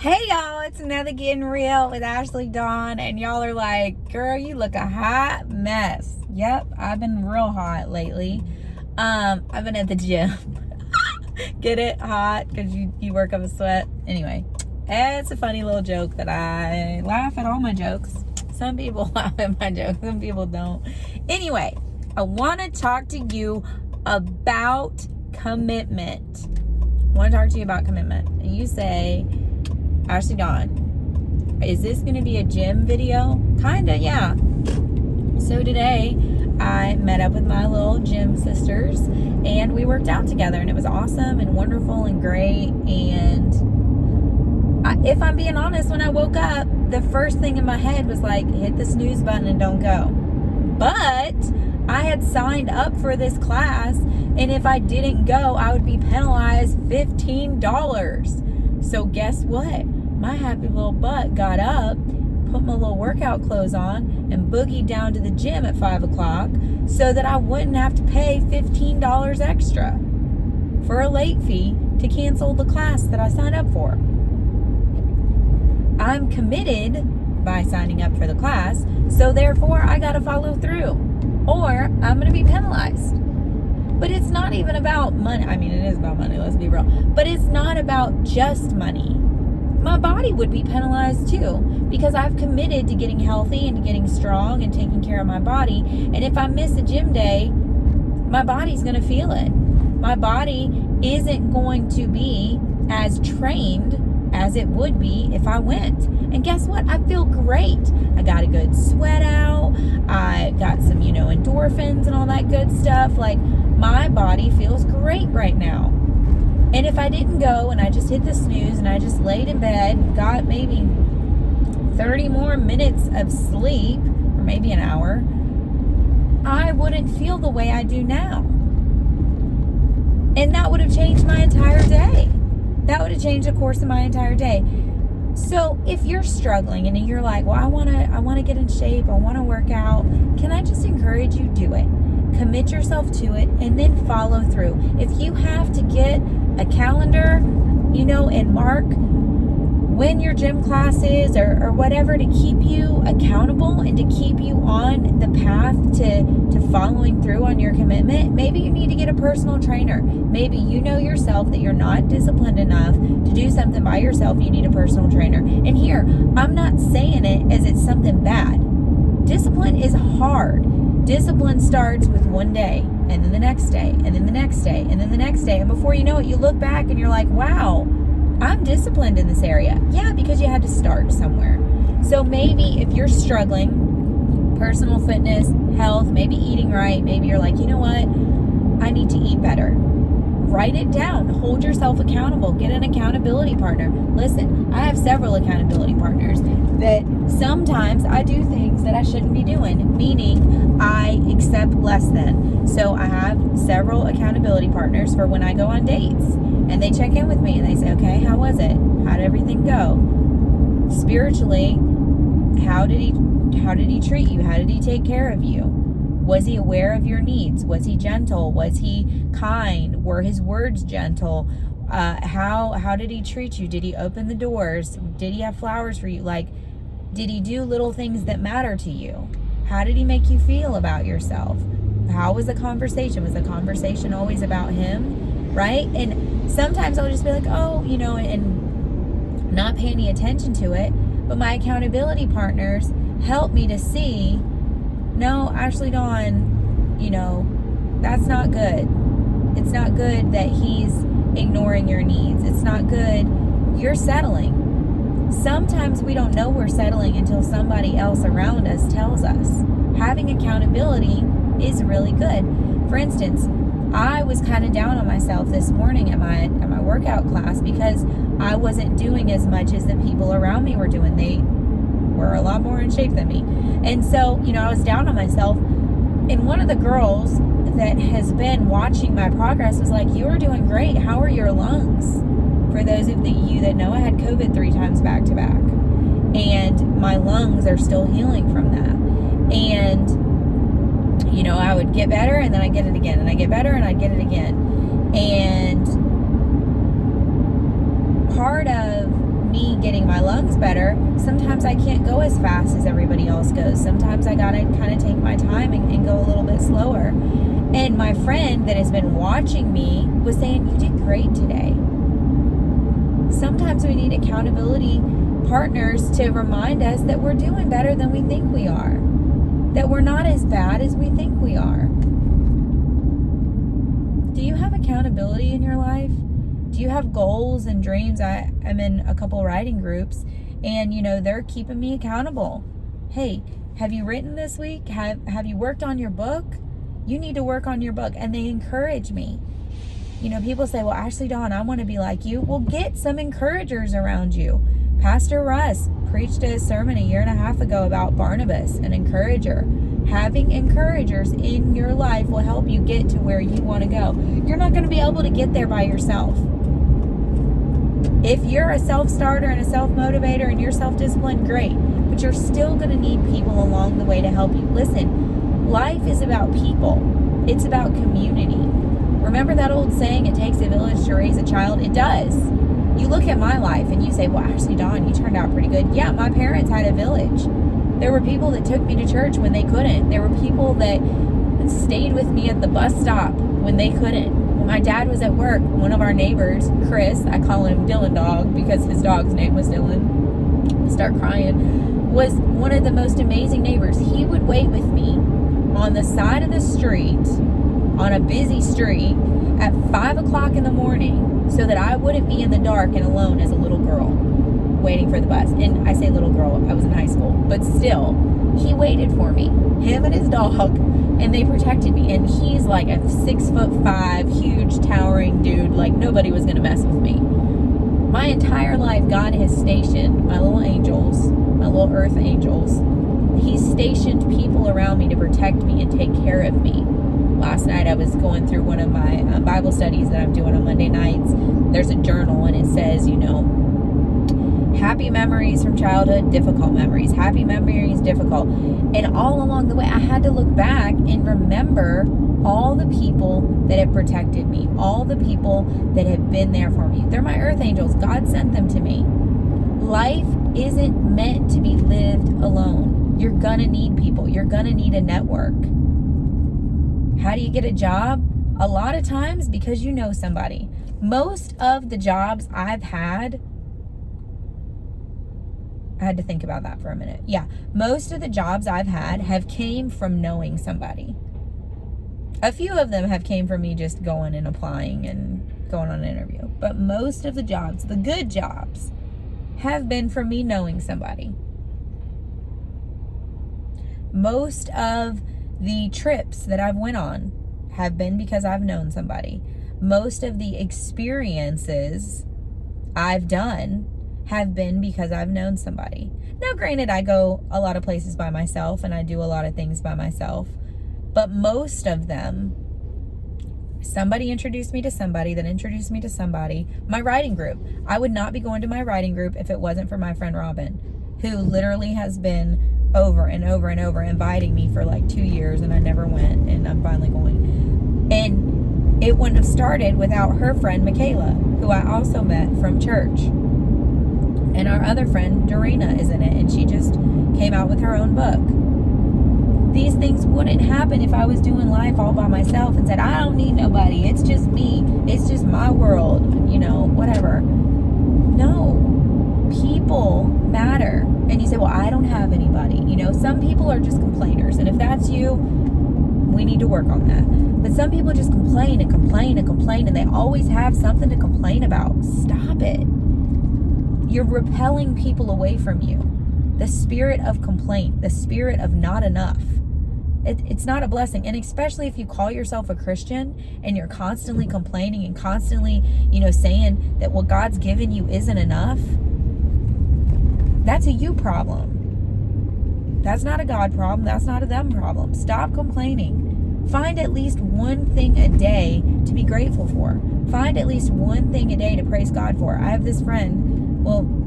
Hey y'all, it's another Getting Real with Ashleydawn, and y'all are like, girl, you look a hot mess. Yep, I've been real hot lately. I've been at the gym. Get it? Hot, because you work up a sweat. Anyway, it's a funny little joke that I laugh at all my jokes. Some people laugh at my jokes, some people don't. Anyway, I want to talk to you about commitment. I want to talk to you about commitment. And you say, Ashleydawn, is this going to be a gym video? Kinda, yeah. So today, I met up with my little gym sisters, and we worked out together, and it was awesome and wonderful and great. And if I'm being honest, when I woke up, the first thing in my head was like, hit the snooze button and don't go. But I had signed up for this class, and if I didn't go, I would be penalized $15. So guess what? My happy little butt got up, put my little workout clothes on, and boogied down to the gym at 5 o'clock so that I wouldn't have to pay $15 extra for a late fee to cancel the class that I signed up for. I'm committed by signing up for the class, so therefore I gotta follow through, or I'm gonna be penalized. But it's not even about money. I mean, it is about money, let's be real. But it's not about just money. My body would be penalized too, because I've committed to getting healthy and to getting strong and taking care of my body. And if I miss a gym day, my body's going to feel it. My body isn't going to be as trained as it would be if I went. And guess what? I feel great. I got a good sweat out. I got some, endorphins and all that good stuff. Like, my body feels great right now. And if I didn't go and I just hit the snooze and I just laid in bed and got maybe 30 more minutes of sleep, or maybe an hour, I wouldn't feel the way I do now. And that would have changed my entire day. That would have changed the course of my entire day. So if you're struggling and you're like, well, I want to get in shape, I want to work out, can I just encourage you, do it. Commit yourself to it and then follow through. If you have to get a calendar, and mark when your gym class is or whatever to keep you accountable and to keep you on the path to following through on your commitment, maybe you need to get a personal trainer. Maybe you know yourself that you're not disciplined enough to do something by yourself. You need a personal trainer. And here, I'm not saying it as it's something bad. Discipline is hard. Discipline starts with one day, and then the next day, and then the next day, and then the next day. And before you know it, you look back and you're like, wow, I'm disciplined in this area. Yeah, because you had to start somewhere. So maybe if you're struggling, personal fitness, health, maybe eating right, maybe you're like, you know what? I need to eat better. Write it down. Hold yourself accountable. Get an accountability partner. Listen, I have several accountability partners that sometimes I do things that I shouldn't be doing, meaning I accept less than. So I have several accountability partners for when I go on dates, and they check in with me and they say, okay, how was it? How did everything go? Spiritually, how did he treat you? How did he take care of you? Was he aware of your needs? Was he gentle? Was he kind? Were his words gentle? How did he treat you? Did he open the doors? Did he have flowers for you? Like, did he do little things that matter to you? How did he make you feel about yourself? How was the conversation? Was the conversation always about him? Right? And sometimes I'll just be like, oh, and not pay any attention to it. But my accountability partners help me to see, no, Ashleydawn, that's not good. It's not good that he's ignoring your needs. It's not good. You're settling. Sometimes we don't know we're settling until somebody else around us tells us. Having accountability is really good. For instance, I was kind of down on myself this morning at my workout class because I wasn't doing as much as the people around me were doing. They were a lot more in shape than me. And so, I was down on myself. And one of the girls that has been watching my progress was like, you are doing great. How are your lungs? For those of you that know, I had COVID 3 times back to back. And my lungs are still healing from that. And, I would get better and then I get it again. And I get better and I get it again. And part of me getting fast better. Sometimes I can't go as fast as everybody else goes. Sometimes I gotta kind of take my time and go a little bit slower. And my friend that has been watching me was saying, you did great today. Sometimes we need accountability partners to remind us that we're doing better than we think we are. That we're not as bad as we think we are. Do you have accountability in your life? Do you have goals and dreams? I'm in a couple writing groups, and they're keeping me accountable. Hey, have you written this week? Have you worked on your book? You need to work on your book. And they encourage me. People say, well, Ashleydawn, I want to be like you. Well, get some encouragers around you. Pastor Russ preached a sermon 1.5 years ago about Barnabas, an encourager. Having encouragers in your life will help you get to where you want to go. You're not going to be able to get there by yourself. If you're a self-starter and a self-motivator and you're self-disciplined, great. But you're still going to need people along the way to help you. Listen, life is about people. It's about community. Remember that old saying, it takes a village to raise a child? It does. You look at my life and you say, well, Ashleydawn, you turned out pretty good. Yeah, my parents had a village. There were people that took me to church when they couldn't. There were people that stayed with me at the bus stop when they couldn't. When my dad was at work, one of our neighbors, Chris, I call him Dylan Dog because his dog's name was Dylan, start crying, was one of the most amazing neighbors. He would wait with me on the side of the street, on a busy street, at 5 o'clock in the morning so that I wouldn't be in the dark and alone as a little girl waiting for the bus. And I say little girl, I was in high school, but still, he waited for me, him and his dog, and they protected me. And he's like a 6'5", huge, towering dude. Like nobody was going to mess with me. My entire life, God has stationed my little angels, my little earth angels. He's stationed people around me to protect me and take care of me. Last night I was going through one of my Bible studies that I'm doing on Monday nights. There's a journal and it says, happy memories from childhood, difficult memories. Happy memories, difficult. And all along the way, I had to look back and remember all the people that have protected me, all the people that have been there for me. They're my earth angels. God sent them to me. Life isn't meant to be lived alone. You're gonna need people. You're gonna need a network. How do you get a job? A lot of times because you know somebody. Most of the jobs I've had, I had to think about that for a minute. Yeah, most of the jobs I've had have came from knowing somebody. A few of them have came from me just going and applying and going on an interview. But most of the jobs, the good jobs, have been from me knowing somebody. Most of the trips that I've went on have been because I've known somebody. Most of the experiences I've done have been because I've known somebody. Now, granted, I go a lot of places by myself and I do a lot of things by myself, but most of them, somebody introduced me to somebody that introduced me to somebody. My writing group. I would not be going to my writing group if it wasn't for my friend Robin, who literally has been over and over and over inviting me for like 2 years and I never went, and I'm finally going. And it wouldn't have started without her friend Michaela, who I also met from church. And our other friend Dorena is in it, and she just came out with her own book. These things wouldn't happen if I was doing life all by myself and said, I don't need nobody, it's just me, it's just my world, whatever. No, people matter. And you say, well, I don't have anybody. Some people are just complainers. And if that's you, we need to work on that. But some people just complain and complain and complain, and they always have something to complain about. Stop it. You're repelling people away from you. The spirit of complaint, the spirit of not enough. It's not a blessing. And especially if you call yourself a Christian and you're constantly complaining and constantly, saying that what God's given you isn't enough. That's a you problem. That's not a God problem. That's not a them problem. Stop complaining. Find at least one thing a day to be grateful for. Find at least one thing a day to praise God for. I have this friend,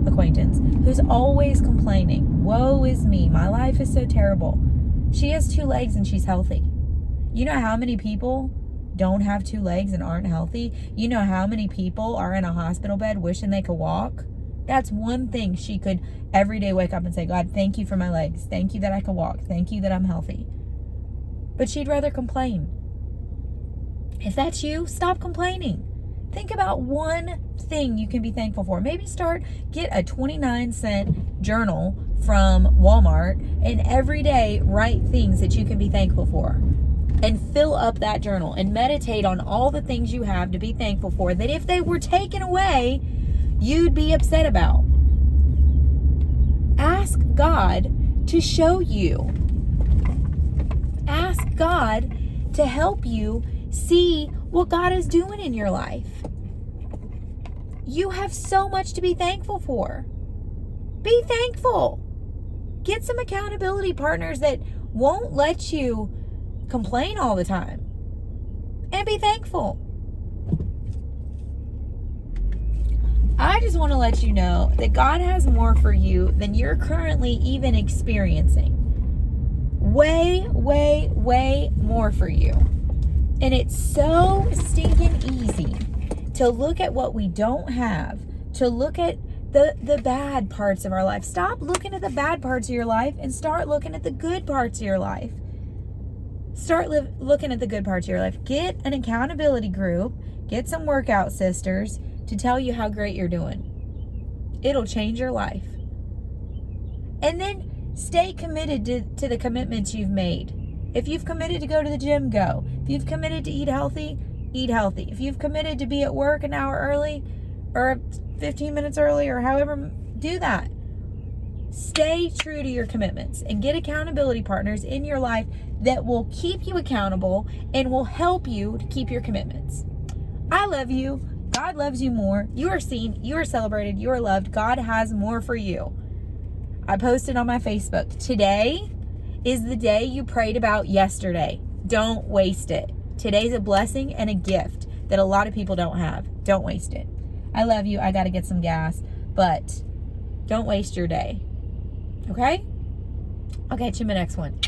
acquaintance, who's always complaining. Woe is me. My life is so terrible. She has 2 legs and she's healthy. You know how many people don't have 2 legs and aren't healthy? You know how many people are in a hospital bed wishing they could walk? That's one thing she could every day wake up and say, God, thank you for my legs. Thank you that I can walk. Thank you that I'm healthy. But she'd rather complain. If that's you, stop complaining. Think about one thing you can be thankful for. Maybe get a 29-cent journal from Walmart and every day write things that you can be thankful for. And fill up that journal and meditate on all the things you have to be thankful for that if they were taken away, you'd be upset about. Ask God to show you. Ask God to help you see what God is doing in your life. You have so much to be thankful for. Be thankful. Get some accountability partners that won't let you complain all the time. And be thankful. I just want to let you know that God has more for you than you're currently even experiencing. Way, way, way more for you. And it's so stinking easy to look at what we don't have, to look at the bad parts of our life. Stop looking at the bad parts of your life and start looking at the good parts of your life. Start looking at the good parts of your life. Get an accountability group. Get some workout sisters to tell you how great you're doing. It'll change your life. And then stay committed to the commitments you've made. If you've committed to go to the gym, go. If you've committed to eat healthy, eat healthy. If you've committed to be at work an hour early or 15 minutes early or however, do that. Stay true to your commitments and get accountability partners in your life that will keep you accountable and will help you to keep your commitments. I love you. God loves you more. You are seen. You are celebrated. You are loved. God has more for you. I posted on my Facebook. Today is the day you prayed about yesterday. Don't waste it. Today's a blessing and a gift that a lot of people don't have. Don't waste it. I love you. I got to get some gas, but don't waste your day. Okay? I'll catch you in the next one.